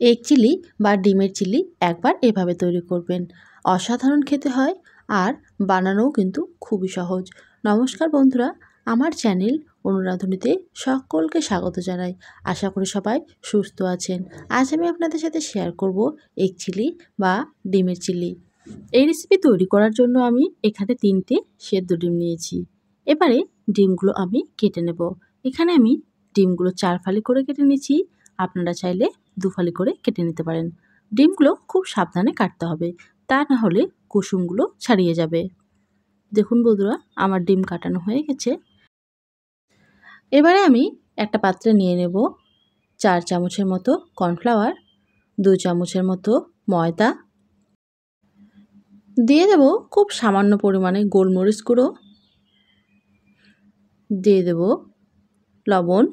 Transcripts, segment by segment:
Egg chilli বা ডিমের chilli একবার এভাবে তৈরি করবেন, অসাধারণ খেতে হয় আর বানানোও কিন্তু খুবই সহজ। নমস্কার বন্ধুরা, আমার চ্যানেল অনুরাধুনীতে সকলকে স্বাগত জানাই। আশা করি সবাই সুস্থ আছেন। আজ আমি আপনাদের সাথে শেয়ার করব এগ চিলি বা ডিমের চিলি। এই রেসিপি তৈরি করার জন্য আমি এখানে 3টে সেদ্ধ ডিম নিয়েছি। এবারে ডিমগুলো আমি কেটে নেব। এখানে আমি ডিমগুলো 4 ফালি করে কেটে নিয়েছি। আপনারা চাইলে 2 ফালি করে কেটে নিতে পারেন। ডিমগুলো খুব সাবধানে কাটতে হবে, তা না হলে কুসুমগুলো ছাড়িয়ে যাবে। দেখুন বন্ধুরা, আমার ডিম কাটানো হয়ে গেছে। এবারে আমি একটা পাত্রে নিয়ে নেব 4 চামচের মতো কর্নফ্লাওয়ার, 2 চামচের মতো ময়দা, দিয়ে দেব খুব সামান্য পরিমাণে গোলমরিচ গুঁড়ো, দিয়ে দেব লবণ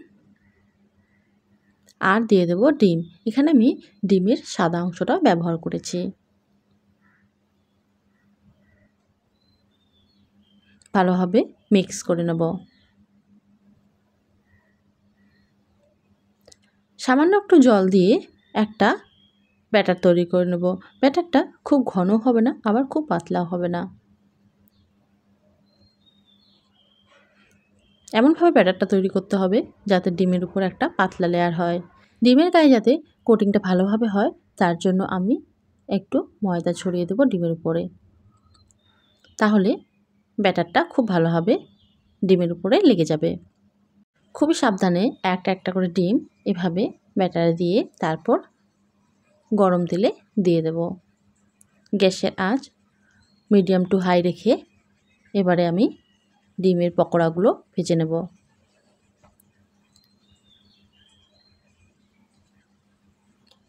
আর দিয়ে দেব ডিম। এখানে আমি ডিমের সাদা অংশটা ব্যবহার করেছি। ভালোভাবে মিক্স করে নেব। সামান্য একটু জল দিয়ে একটা ব্যাটার তৈরি করে নেব। ব্যাটারটা খুব ঘন হবে না, আবার খুব পাতলাও হবে না। এমনভাবে ব্যাটারটা তৈরি করতে হবে যাতে ডিমের উপর একটা পাতলা লেয়ার হয়। ডিমের গায়ে যাতে কোটিংটা ভালোভাবে হয়, তার জন্য আমি একটু ময়দা ছড়িয়ে দেব ডিমের উপরে। তাহলে ব্যাটারটা খুব ভালোভাবে ডিমের উপরে লেগে যাবে। খুবই সাবধানে একটা একটা করে ডিম এভাবে ব্যাটারে দিয়ে তারপর গরম তেলে দিয়ে দেব। গ্যাসের আঁচ মিডিয়াম টু হাই রেখে এবারে আমি ডিমের পকোড়াগুলো ভেজে নেব।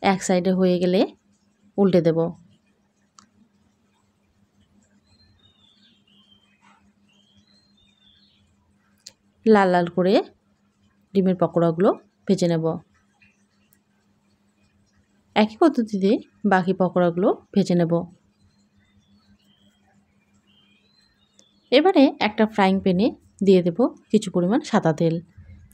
এক সাইডে হয়ে গেলে উল্টে দেব। লাল লাল করে ডিমের পকোড়াগুলো ভেজে নেব। একই পদ্ধতিতে বাকি পকোড়াগুলো ভেজে নেব। এবারে একটা ফ্রাইং প্যানে দিয়ে দেব কিছু পরিমাণ সাদা তেল।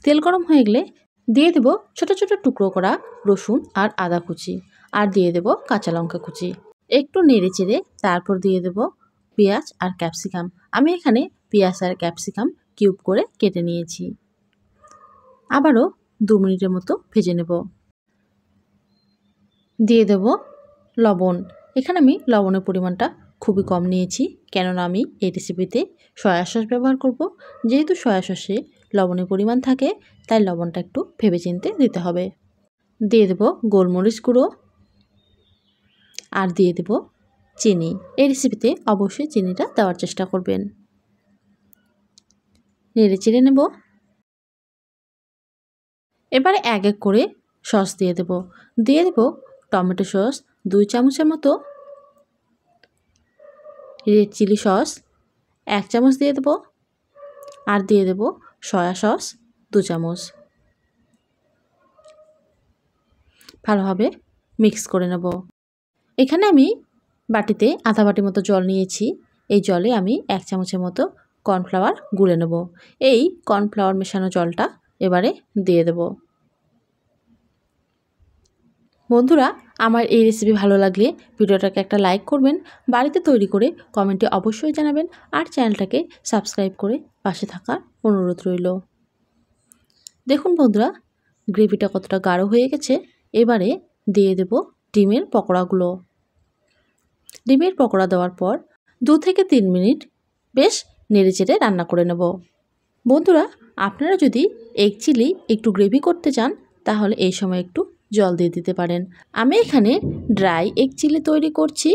তেল গরম হয়ে গেলে দিয়ে দেব ছোট ছোট টুকরো করা রসুন আর আদা কুচি, আর দিয়ে দেব কাঁচা লঙ্কা কুচি। একটু নেড়ে চেড়ে তারপর দিয়ে দেব পেঁয়াজ আর ক্যাপসিকাম। আমি এখানে পেঁয়াজ আর ক্যাপসিকাম কিউব করে কেটে নিয়েছি। আবারও 2 মিনিটের মতো ভেজে নেব। দিয়ে দেব লবণ। এখানে আমি লবণের পরিমাণটা খুবই কম নিয়েছি, কেননা আমি এই রেসিপিতে সয়া সস ব্যবহার করব। যেহেতু সয়া সসে লবণের পরিমাণ থাকে, তাই লবণটা একটু ভেবেচিন্তে দিতে হবে। দিয়ে দেব গোলমরিচ গুঁড়ো আর দিয়ে দেব চিনি। এই রেসিপিতে অবশ্যই চিনিটা দেওয়ার চেষ্টা করবেন। নেড়ে চেড়ে নেব। এবারে এক এক করে সস দিয়ে দেব। দিয়ে দেব টমেটো সস 2 চামচের মতো, রেড চিলি সস 1 চামচ দিয়ে দেব, আর দিয়ে দেব সয়া সস 2 চামচ। ভালোভাবে মিক্স করে নেব। এখানে আমি বাটিতে আধা বাটি মতো জল নিয়েছি। এই জলে আমি 1 চামচের মতো কর্নফ্লাওয়ার গুলে নেব। এই কর্নফ্লাওয়ার মেশানো জলটা এবারে দিয়ে দেব। বন্ধুরা, আমার এই রেসিপি ভালো লাগলে ভিডিওটাকে একটা লাইক করবেন, বাড়িতে তৈরি করে কমেন্টে অবশ্যই জানাবেন, আর চ্যানেলটাকে সাবস্ক্রাইব করে পাশে থাকার অনুরোধ রইল। দেখুন বন্ধুরা, গ্রেভিটা কতটা গাঢ় হয়ে গেছে। এবারে দিয়ে দেব ডিমের পকোড়াগুলো। ডিমের পকোড়া দেওয়ার পর 2 থেকে 3 মিনিট বেশ নেড়েচেড়ে রান্না করে নেব। বন্ধুরা, আপনারা যদি এগ চিলি একটু গ্রেভি করতে চান, তাহলে এই সময় একটু জল দিয়ে দিতে পারেন। আমি এখানে ড্রাই এগ চিলি তৈরি করছি,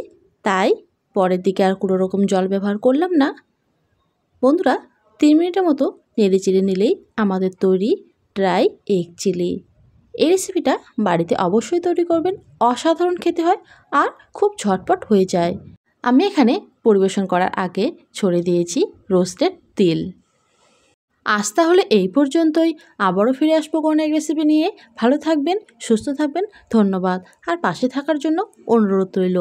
তাই পরের দিকে আর কোনো রকম জল ব্যবহার করলাম না। বন্ধুরা, 3 মিনিটের মতো নেড়ে চেড়ে নিলেই আমাদের তৈরি ড্রাই এগ চিলি। এই রেসিপিটা বাড়িতে অবশ্যই তৈরি করবেন, অসাধারণ খেতে হয় আর খুব ঝটপট হয়ে যায়। আমি এখানে পরিবেশন করার আগে ছড়িয়ে দিয়েছি রোস্টেড তিল। আজ তাহলে এই পর্যন্তই। আবারও ফিরে আসবো কোনো এক রেসিপি নিয়ে। ভালো থাকবেন, সুস্থ থাকবেন। ধন্যবাদ, আর পাশে থাকার জন্য অনুরোধ রইল।